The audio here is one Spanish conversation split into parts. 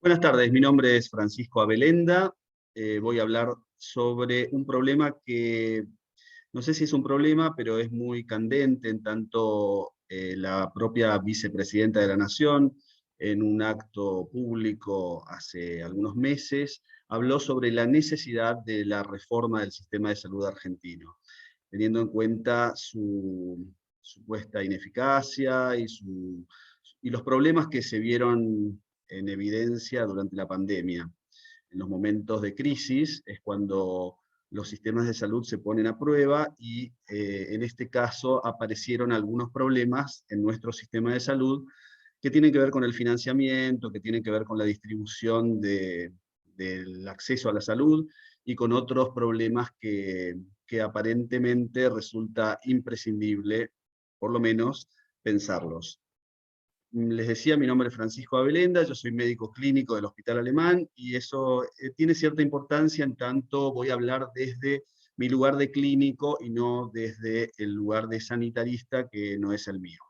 Buenas tardes, mi nombre es Francisco Abelenda. Voy a hablar sobre un problema que no sé si es un problema, pero es muy candente, en tanto la propia vicepresidenta de la Nación, en un acto público hace algunos meses, habló sobre la necesidad de la reforma del sistema de salud argentino, teniendo en cuenta su supuesta ineficacia y los problemas que se vieron en evidencia durante la pandemia. En los momentos de crisis es cuando los sistemas de salud se ponen a prueba y en este caso aparecieron algunos problemas en nuestro sistema de salud que tienen que ver con el financiamiento, que tienen que ver con la distribución del acceso a la salud y con otros problemas que aparentemente resulta imprescindible, por lo menos, pensarlos. Les decía, mi nombre es Francisco Abelenda, yo soy médico clínico del Hospital Alemán, y eso tiene cierta importancia en tanto voy a hablar desde mi lugar de clínico y no desde el lugar de sanitarista, que no es el mío.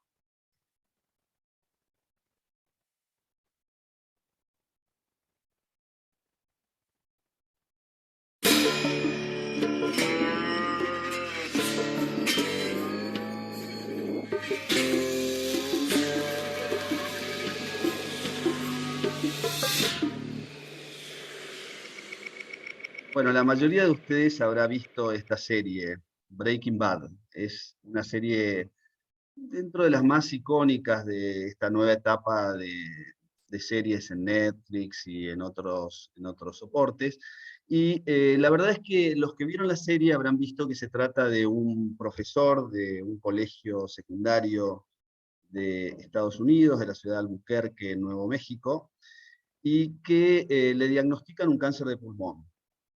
Bueno, la mayoría de ustedes habrá visto esta serie, Breaking Bad. Es una serie dentro de las más icónicas de esta nueva etapa de series en Netflix y en otros soportes. Y la verdad es que los que vieron la serie habrán visto que se trata de un profesor de un colegio secundario de Estados Unidos, de la ciudad de Albuquerque, en Nuevo México, y que le diagnostican un cáncer de pulmón.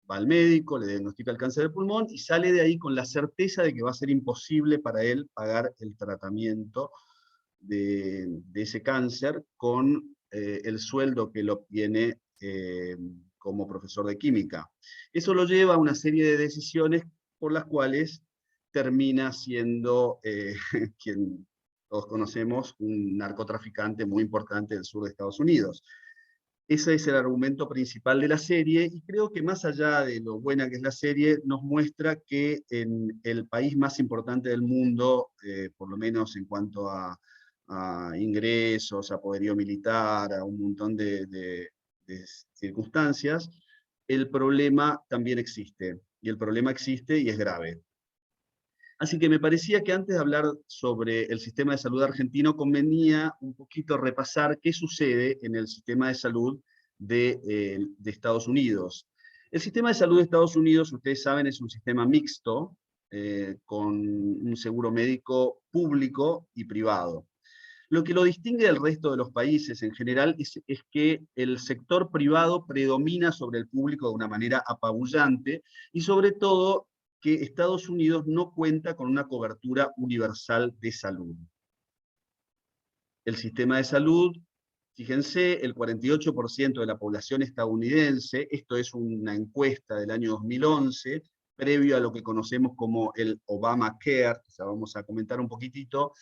Va al médico, le diagnostica el cáncer de pulmón y sale de ahí con la certeza de que va a ser imposible para él pagar el tratamiento de ese cáncer con el sueldo que él obtiene como profesor de química. Eso lo lleva a una serie de decisiones por las cuales termina siendo quien todos conocemos, un narcotraficante muy importante del sur de Estados Unidos. Ese es el argumento principal de la serie, y creo que más allá de lo buena que es la serie, nos muestra que en el país más importante del mundo, por lo menos en cuanto a ingresos, a poderío militar, a un montón de circunstancias, el problema también existe, y el problema existe y es grave. Así que me parecía que antes de hablar sobre el sistema de salud argentino, convenía un poquito repasar qué sucede en el sistema de salud de Estados Unidos. El sistema de salud de Estados Unidos, ustedes saben, es un sistema mixto, con un seguro médico público y privado. Lo que lo distingue del resto de los países en general es que el sector privado predomina sobre el público de una manera apabullante, y sobre todo que Estados Unidos no cuenta con una cobertura universal de salud. El sistema de salud, fíjense, el 48% de la población estadounidense, esto es una encuesta del año 2011, previo a lo que conocemos como el Obamacare, que ya vamos a comentar un poquitito.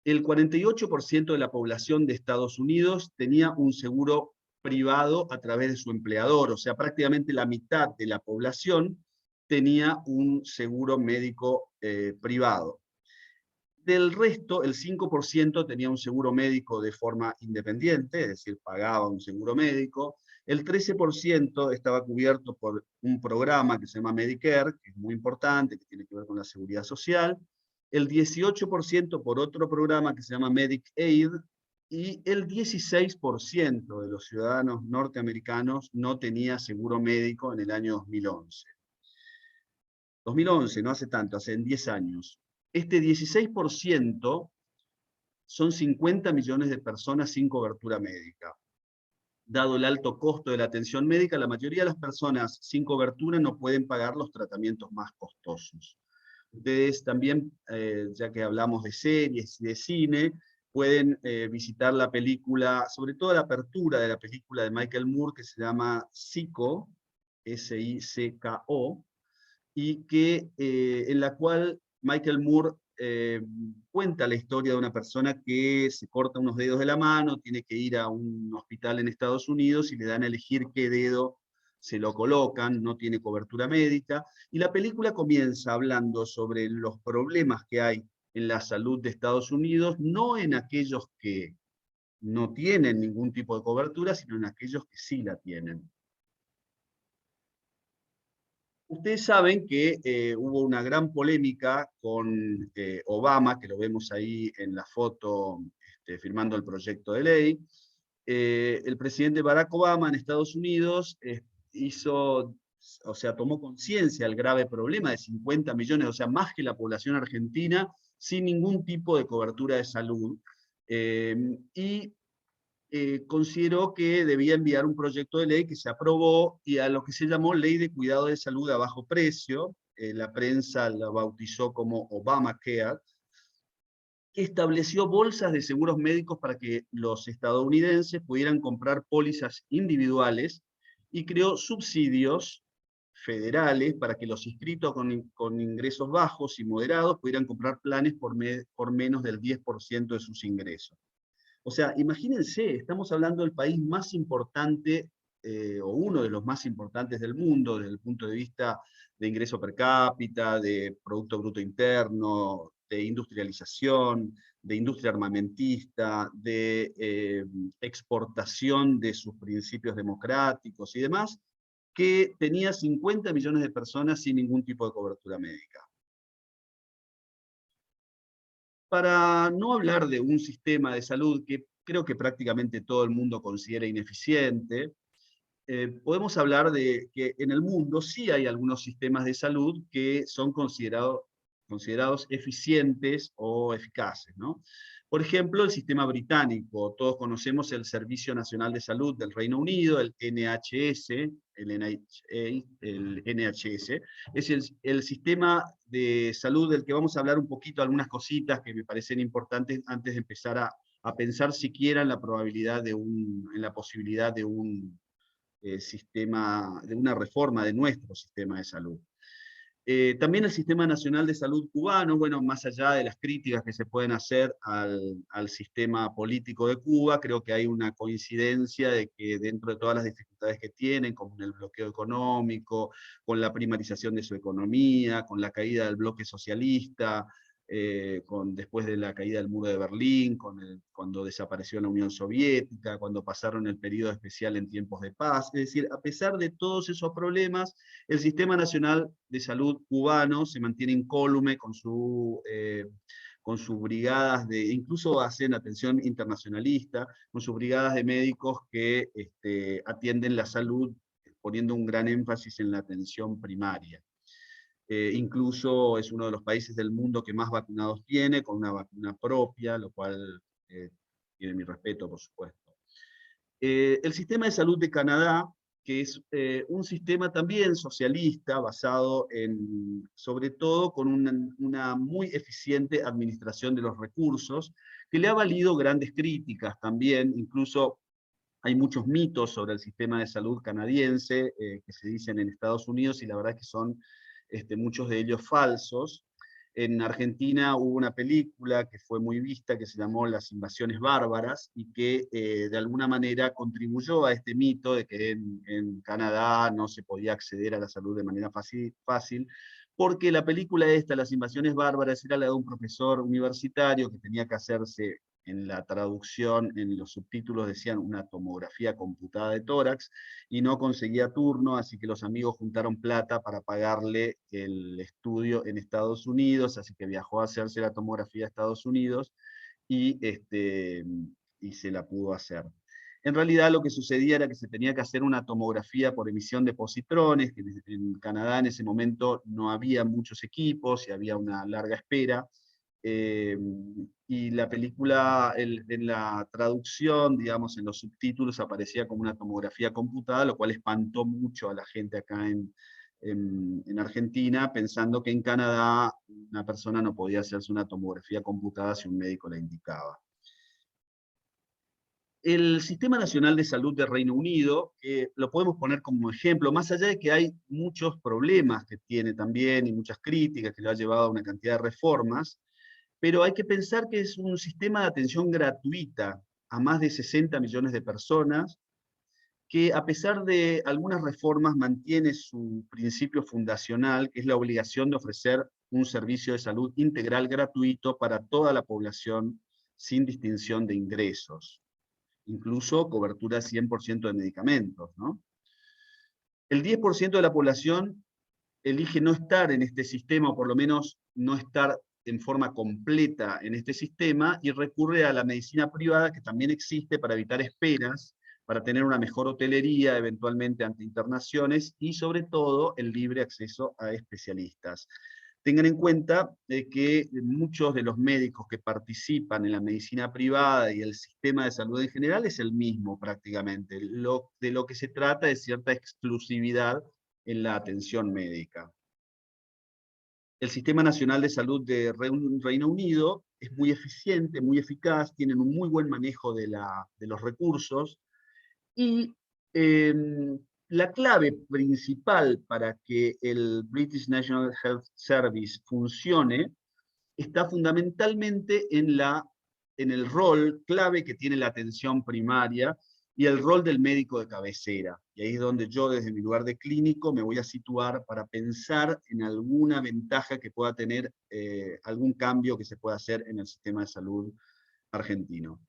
El 48% de la población de Estados Unidos tenía un seguro privado a través de su empleador, o sea, prácticamente la mitad de la población tenía un seguro médico privado. Del resto, el 5% tenía un seguro médico de forma independiente, es decir, pagaba un seguro médico. El 13% estaba cubierto por un programa que se llama Medicare, que es muy importante, que tiene que ver con la seguridad social. El 18% por otro programa que se llama Medicaid, y el 16% de los ciudadanos norteamericanos no tenía seguro médico en el año 2011. 2011, no hace tanto, hace 10 años. Este 16% son 50 millones de personas sin cobertura médica. Dado el alto costo de la atención médica, la mayoría de las personas sin cobertura no pueden pagar los tratamientos más costosos. Ustedes también, ya que hablamos de series y de cine, pueden visitar la película, sobre todo la apertura de la película de Michael Moore, que se llama Sicko, S-I-C-K-O, y en la cual Michael Moore cuenta la historia de una persona que se corta unos dedos de la mano, tiene que ir a un hospital en Estados Unidos y le dan a elegir qué dedo se lo colocan, no tiene cobertura médica, y la película comienza hablando sobre los problemas que hay en la salud de Estados Unidos, no en aquellos que no tienen ningún tipo de cobertura, sino en aquellos que sí la tienen. Ustedes saben que hubo una gran polémica con Obama, que lo vemos ahí en la foto firmando el proyecto de ley. El presidente Barack Obama en Estados Unidos hizo, o sea, tomó conciencia del grave problema de 50 millones, o sea, más que la población argentina, sin ningún tipo de cobertura de salud. Y consideró que debía enviar un proyecto de ley que se aprobó y a lo que se llamó Ley de Cuidado de Salud a Bajo Precio. La prensa la bautizó como Obamacare, que estableció bolsas de seguros médicos para que los estadounidenses pudieran comprar pólizas individuales y creó subsidios federales para que los inscritos con ingresos bajos y moderados pudieran comprar planes por menos del 10% de sus ingresos. O sea, imagínense, estamos hablando del país más importante, o uno de los más importantes del mundo, desde el punto de vista de ingreso per cápita, de Producto Bruto Interno, de industrialización, de industria armamentista, de exportación de sus principios democráticos y demás, que tenía 50 millones de personas sin ningún tipo de cobertura médica. Para no hablar de un sistema de salud que creo que prácticamente todo el mundo considera ineficiente, podemos hablar de que en el mundo sí hay algunos sistemas de salud que son considerados eficientes o eficaces, ¿no? Por ejemplo, el sistema británico. Todos conocemos el Servicio Nacional de Salud del Reino Unido, el NHS, el NHS. Es el sistema de salud del que vamos a hablar un poquito, algunas cositas que me parecen importantes antes de empezar a pensar siquiera en la probabilidad en la posibilidad de un sistema, de una reforma de nuestro sistema de salud. También el Sistema Nacional de Salud cubano, bueno, más allá de las críticas que se pueden hacer al sistema político de Cuba, creo que hay una coincidencia de que dentro de todas las dificultades que tienen, con el bloqueo económico, con la primarización de su economía, con la caída del bloque socialista, después de la caída del muro de Berlín, cuando desapareció la Unión Soviética, cuando pasaron el periodo especial en tiempos de paz. Es decir, a pesar de todos esos problemas, el Sistema Nacional de Salud cubano se mantiene incólume con sus brigadas incluso hacen atención internacionalista, con sus brigadas de médicos que atienden la salud, poniendo un gran énfasis en la atención primaria. Incluso es uno de los países del mundo que más vacunados tiene, con una vacuna propia, lo cual tiene mi respeto, por supuesto. El sistema de salud de Canadá, que es un sistema también socialista, basado sobre todo con una muy eficiente administración de los recursos, que le ha valido grandes críticas también, incluso hay muchos mitos sobre el sistema de salud canadiense que se dicen en Estados Unidos y la verdad es que son muchos de ellos falsos. En Argentina hubo una película que fue muy vista que se llamó Las Invasiones Bárbaras y que de alguna manera contribuyó a este mito de que en Canadá no se podía acceder a la salud de manera fácil, porque la película esta, Las Invasiones Bárbaras, era la de un profesor universitario que tenía que hacerse, en la traducción, en los subtítulos decían una tomografía computada de tórax, y no conseguía turno, así que los amigos juntaron plata para pagarle el estudio en Estados Unidos, así que viajó a hacerse la tomografía a Estados Unidos y, y se la pudo hacer. En realidad lo que sucedía era que se tenía que hacer una tomografía por emisión de positrones, que en Canadá en ese momento no había muchos equipos y había una larga espera. Y la película, en la traducción, digamos, en los subtítulos, aparecía como una tomografía computada, lo cual espantó mucho a la gente acá en Argentina, pensando que en Canadá una persona no podía hacerse una tomografía computada si un médico la indicaba. El Sistema Nacional de Salud del Reino Unido, lo podemos poner como ejemplo, más allá de que hay muchos problemas que tiene también y muchas críticas que lo ha llevado a una cantidad de reformas, pero hay que pensar que es un sistema de atención gratuita a más de 60 millones de personas, que a pesar de algunas reformas mantiene su principio fundacional, que es la obligación de ofrecer un servicio de salud integral gratuito para toda la población sin distinción de ingresos, incluso cobertura 100% de medicamentos, ¿no? El 10% de la población elige no estar en este sistema, o por lo menos no estar en forma completa en este sistema, y recurre a la medicina privada, que también existe, para evitar esperas, para tener una mejor hotelería, eventualmente ante internaciones, y sobre todo el libre acceso a especialistas. Tengan en cuenta que muchos de los médicos que participan en la medicina privada y el sistema de salud en general es el mismo prácticamente. De lo que se trata es cierta exclusividad en la atención médica. El Sistema Nacional de Salud de Reino Unido es muy eficiente, muy eficaz, tienen un muy buen manejo de los recursos, y eh, la clave principal para que el British National Health Service funcione está fundamentalmente en el rol clave que tiene la atención primaria y el rol del médico de cabecera. Y ahí es donde yo, desde mi lugar de clínico, me voy a situar para pensar en alguna ventaja que pueda tener algún cambio que se pueda hacer en el sistema de salud argentino.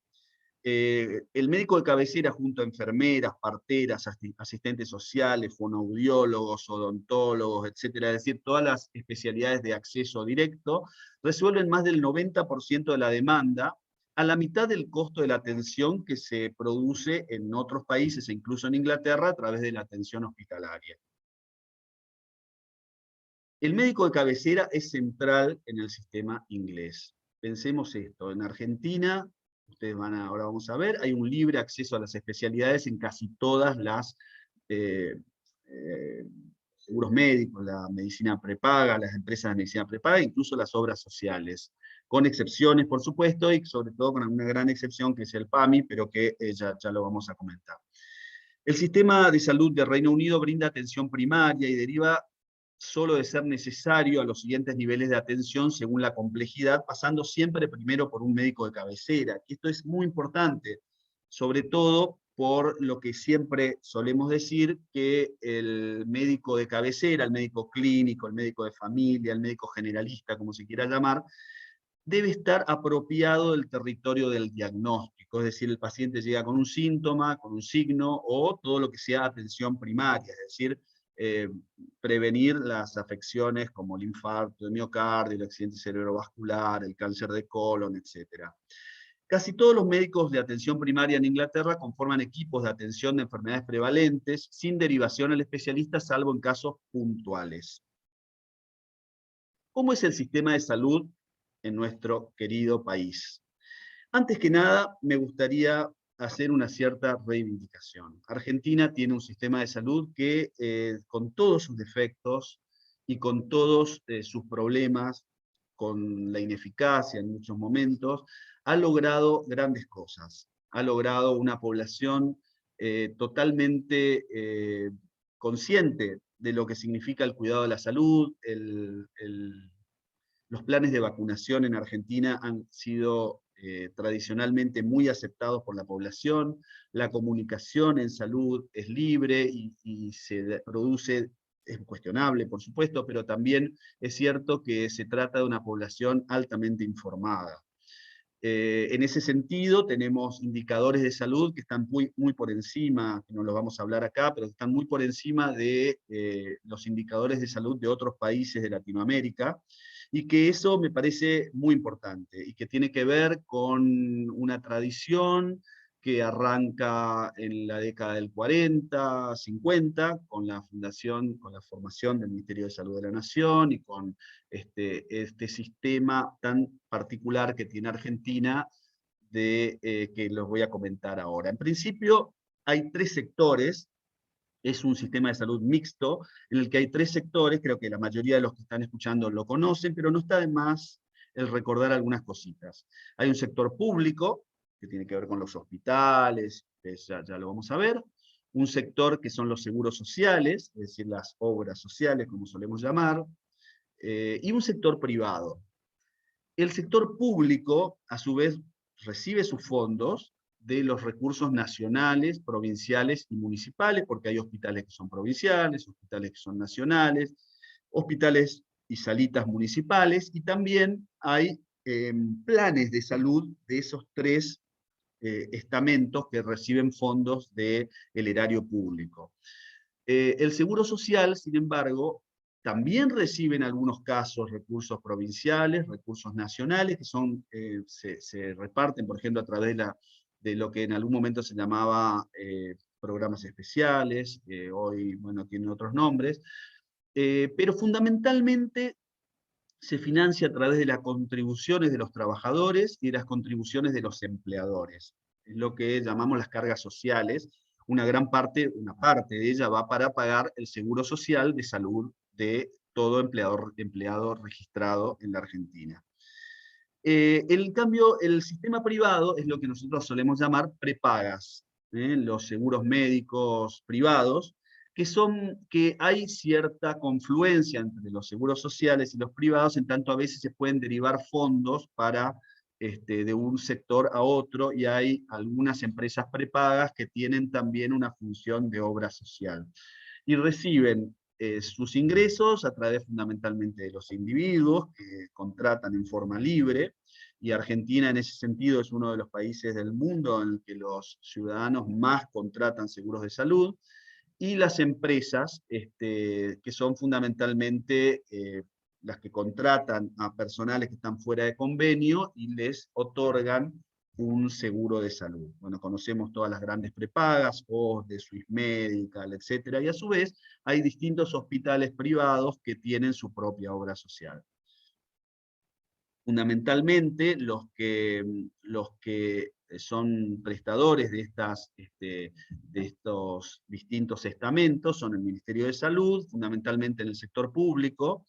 El médico de cabecera, junto a enfermeras, parteras, asistentes sociales, fonoaudiólogos, odontólogos, etcétera, es decir, todas las especialidades de acceso directo, resuelven más del 90% de la demanda, a la mitad del costo de la atención que se produce en otros países, e incluso en Inglaterra, a través de la atención hospitalaria. El médico de cabecera es central en el sistema inglés. Pensemos esto, en Argentina, ahora vamos a ver, hay un libre acceso a las especialidades en casi todas las eh, eh, seguros médicos, la medicina prepaga, las empresas de medicina prepaga, incluso las obras sociales, con excepciones, por supuesto, y sobre todo con una gran excepción que es el PAMI, pero que ya lo vamos a comentar. El sistema de salud del Reino Unido brinda atención primaria y deriva solo de ser necesario a los siguientes niveles de atención según la complejidad, pasando siempre primero por un médico de cabecera. Y esto es muy importante, sobre todo por lo que siempre solemos decir, que el médico de cabecera, el médico clínico, el médico de familia, el médico generalista, como se quiera llamar, debe estar apropiado del territorio del diagnóstico, es decir, el paciente llega con un síntoma, con un signo, o todo lo que sea atención primaria, es decir, eh, prevenir las afecciones como el infarto de miocardio, el accidente cerebrovascular, el cáncer de colon, etc. Casi todos los médicos de atención primaria en Inglaterra conforman equipos de atención de enfermedades prevalentes, sin derivación al especialista, salvo en casos puntuales. ¿Cómo es el sistema de salud en nuestro querido país? Antes que nada, me gustaría hacer una cierta reivindicación. Argentina tiene un sistema de salud que, con todos sus defectos y con todos sus problemas, con la ineficacia en muchos momentos, ha logrado grandes cosas. Ha logrado una población totalmente consciente de lo que significa el cuidado de la salud. Los planes de vacunación en Argentina han sido tradicionalmente muy aceptados por la población. La comunicación en salud es libre y se produce, es cuestionable por supuesto, pero también es cierto que se trata de una población altamente informada. En ese sentido, tenemos indicadores de salud que están muy por encima, que no los vamos a hablar acá, pero están muy por encima de los indicadores de salud de otros países de Latinoamérica, y que eso me parece muy importante, y que tiene que ver con una tradición que arranca en la década del 40, 50, con la fundación, con la formación del Ministerio de Salud de la Nación, y con este sistema tan particular que tiene Argentina, que los voy a comentar ahora. En principio, hay tres sectores. Es un sistema de salud mixto, en el que hay tres sectores. Creo que la mayoría de los que están escuchando lo conocen, pero no está de más el recordar algunas cositas. Hay un sector público, que tiene que ver con los hospitales, ya lo vamos a ver. Un sector que son los seguros sociales, es decir, las obras sociales, como solemos llamar. Y un sector privado. El sector público, a su vez, recibe sus fondos de los recursos nacionales, provinciales y municipales, porque hay hospitales que son provinciales, hospitales que son nacionales, hospitales y salitas municipales, y también hay planes de salud de esos tres estamentos que reciben fondos del erario público. El Seguro Social, sin embargo, también recibe en algunos casos recursos provinciales, recursos nacionales, que se reparten, por ejemplo, a través de lo que en algún momento se llamaba programas especiales, hoy, bueno, tienen otros nombres, pero fundamentalmente se financia a través de las contribuciones de los trabajadores y de las contribuciones de los empleadores. Es lo que llamamos las cargas sociales. Una parte de ella va para pagar el seguro social de salud de todo empleado registrado en la Argentina. En cambio, el sistema privado es lo que nosotros solemos llamar prepagas, los seguros médicos privados, que hay cierta confluencia entre los seguros sociales y los privados, en tanto a veces se pueden derivar fondos de un sector a otro, y hay algunas empresas prepagas que tienen también una función de obra social. Y reciben sus ingresos a través fundamentalmente de los individuos que contratan en forma libre, y Argentina en ese sentido es uno de los países del mundo en el que los ciudadanos más contratan seguros de salud, y las empresas, que son fundamentalmente las que contratan a personales que están fuera de convenio y les otorgan un seguro de salud. Bueno, conocemos todas las grandes prepagas, OSDE, Swiss Medical, etc. Y a su vez hay distintos hospitales privados que tienen su propia obra social. Fundamentalmente los que son prestadores de estos distintos estamentos son el Ministerio de Salud, fundamentalmente en el sector público,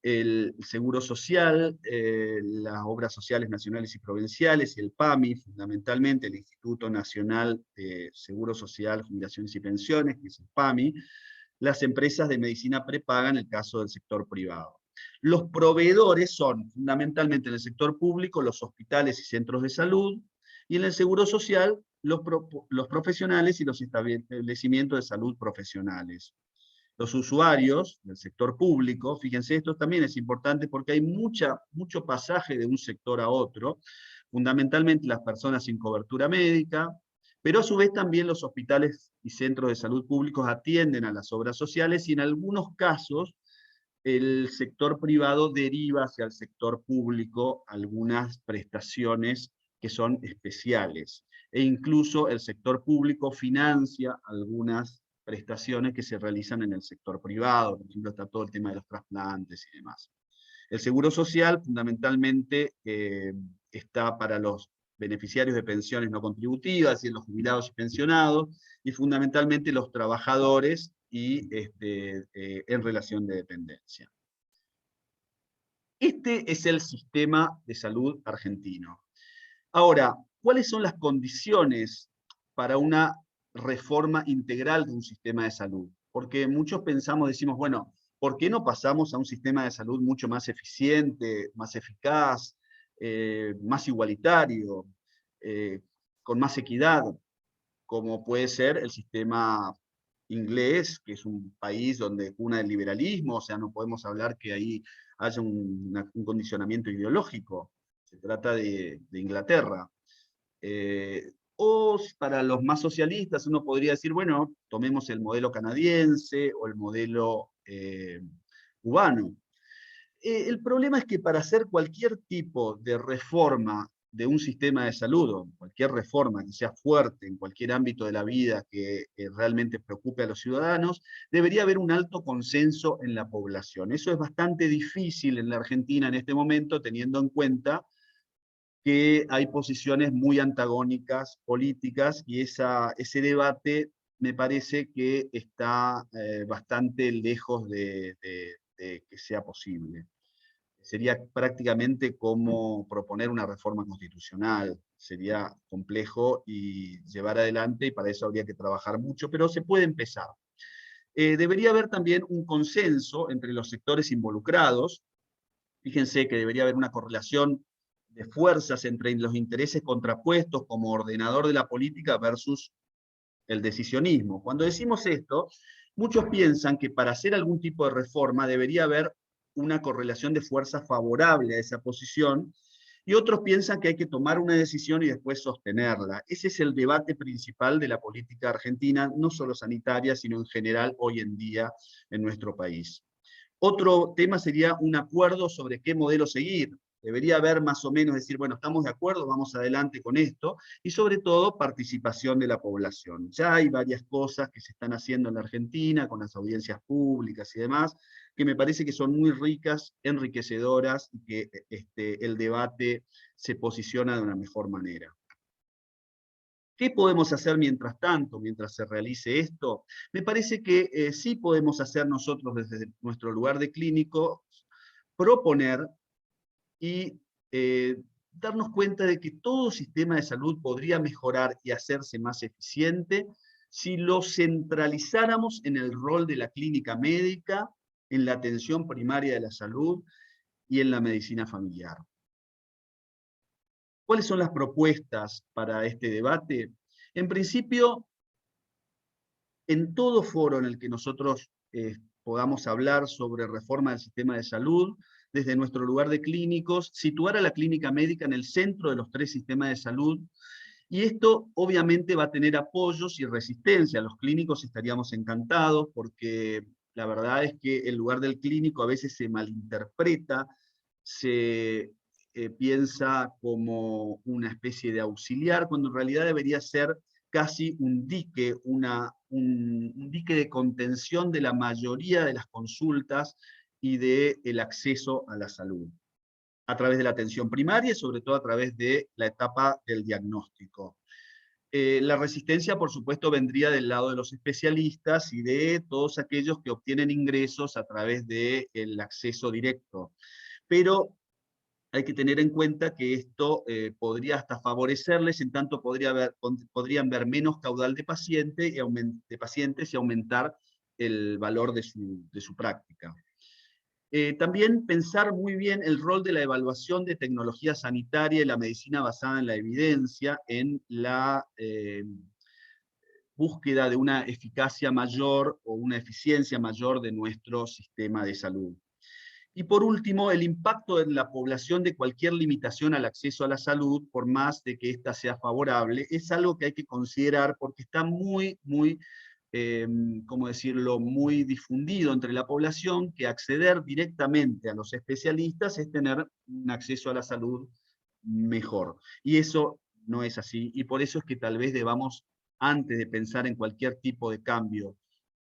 el Seguro Social, las Obras Sociales Nacionales y Provinciales, y el PAMI, fundamentalmente el Instituto Nacional de Seguro Social, Jubilaciones y Pensiones, que es el PAMI, las empresas de medicina prepaga en el caso del sector privado. Los proveedores son fundamentalmente en el sector público los hospitales y centros de salud, y en el seguro social los profesionales y los establecimientos de salud profesionales. Los usuarios del sector público, fíjense, esto también es importante porque hay mucho pasaje de un sector a otro, fundamentalmente las personas sin cobertura médica, pero a su vez también los hospitales y centros de salud públicos atienden a las obras sociales, y en algunos casos el sector privado deriva hacia el sector público algunas prestaciones que son especiales, e incluso el sector público financia algunas prestaciones que se realizan en el sector privado. Por ejemplo, está todo el tema de los trasplantes y demás. El seguro social fundamentalmente está para los beneficiarios de pensiones no contributivas y los jubilados y pensionados, y fundamentalmente los trabajadores y en relación de dependencia. Este es el sistema de salud argentino. Ahora, ¿cuáles son las condiciones para una reforma integral de un sistema de salud? Porque muchos decimos, bueno, ¿por qué no pasamos a un sistema de salud mucho más eficiente, más eficaz, más igualitario, con más equidad, como puede ser el sistema inglés, que es un país donde cuna el liberalismo? O sea, no podemos hablar que ahí haya un condicionamiento ideológico. Se trata de Inglaterra. O para los más socialistas uno podría decir, bueno, tomemos el modelo canadiense o el modelo cubano. El problema es que para hacer cualquier tipo de reforma de un sistema de salud, o cualquier reforma que sea fuerte en cualquier ámbito de la vida que realmente preocupe a los ciudadanos, debería haber un alto consenso en la población. Eso es bastante difícil en la Argentina en este momento, teniendo en cuenta que hay posiciones muy antagónicas políticas, y ese debate me parece que está bastante lejos de que sea posible. Sería prácticamente como proponer una reforma constitucional, sería complejo y llevar adelante, y para eso habría que trabajar mucho, pero se puede empezar. Debería haber también un consenso entre los sectores involucrados, Fíjense que debería haber una correlación de fuerzas entre los intereses contrapuestos como ordenador de la política versus el decisionismo. Cuando decimos esto, muchos piensan que para hacer algún tipo de reforma debería haber una correlación de fuerzas favorable a esa posición, y otros piensan que hay que tomar una decisión y después sostenerla. Ese es el debate principal de la política argentina, no solo sanitaria, sino en general hoy en día en nuestro país. Otro tema sería un acuerdo sobre qué modelo seguir. Debería haber más o menos decir, bueno, estamos de acuerdo, vamos adelante con esto, y sobre todo participación de la población. Ya hay varias cosas que se están haciendo en la Argentina, con las audiencias públicas y demás, que me parece que son muy ricas, enriquecedoras, y que el debate se posiciona de una mejor manera. ¿Qué podemos hacer mientras tanto, mientras se realice esto? Me parece que sí podemos hacer nosotros desde nuestro lugar de clínico, proponer y darnos cuenta de que todo sistema de salud podría mejorar y hacerse más eficiente si lo centralizáramos en el rol de la clínica médica, en la atención primaria de la salud y en la medicina familiar. ¿Cuáles son las propuestas para este debate? En principio, en todo foro en el que nosotros podamos hablar sobre reforma del sistema de salud, desde nuestro lugar de clínicos, situar a la clínica médica en el centro de los tres sistemas de salud, y esto obviamente va a tener apoyos y resistencia. Los clínicos estaríamos encantados porque la verdad es que el lugar del clínico a veces se malinterpreta, se piensa como una especie de auxiliar, cuando en realidad debería ser casi un dique, un dique de contención de la mayoría de las consultas y del acceso a la salud, a través de la atención primaria y sobre todo a través de la etapa del diagnóstico. La resistencia, por supuesto, vendría del lado de los especialistas y de todos aquellos que obtienen ingresos a través del acceso directo. Pero hay que tener en cuenta que esto podría hasta favorecerles, en tanto podrían ver menos caudal de pacientes y aumentar el valor de su práctica. También pensar muy bien el rol de la evaluación de tecnología sanitaria y la medicina basada en la evidencia en la búsqueda de una eficacia mayor o una eficiencia mayor de nuestro sistema de salud. Y por último, el impacto en la población de cualquier limitación al acceso a la salud, por más de que ésta sea favorable, es algo que hay que considerar porque está muy, ¿cómo decirlo?, muy difundido entre la población que acceder directamente a los especialistas es tener un acceso a la salud mejor. Y eso no es así, y por eso es que tal vez debamos, antes de pensar en cualquier tipo de cambio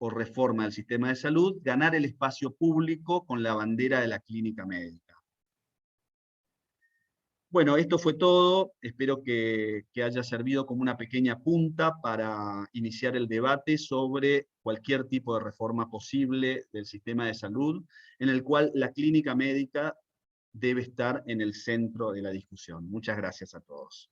o reforma del sistema de salud, ganar el espacio público con la bandera de la clínica médica. Bueno, esto fue todo. Espero que haya servido como una pequeña punta para iniciar el debate sobre cualquier tipo de reforma posible del sistema de salud, en el cual la clínica médica debe estar en el centro de la discusión. Muchas gracias a todos.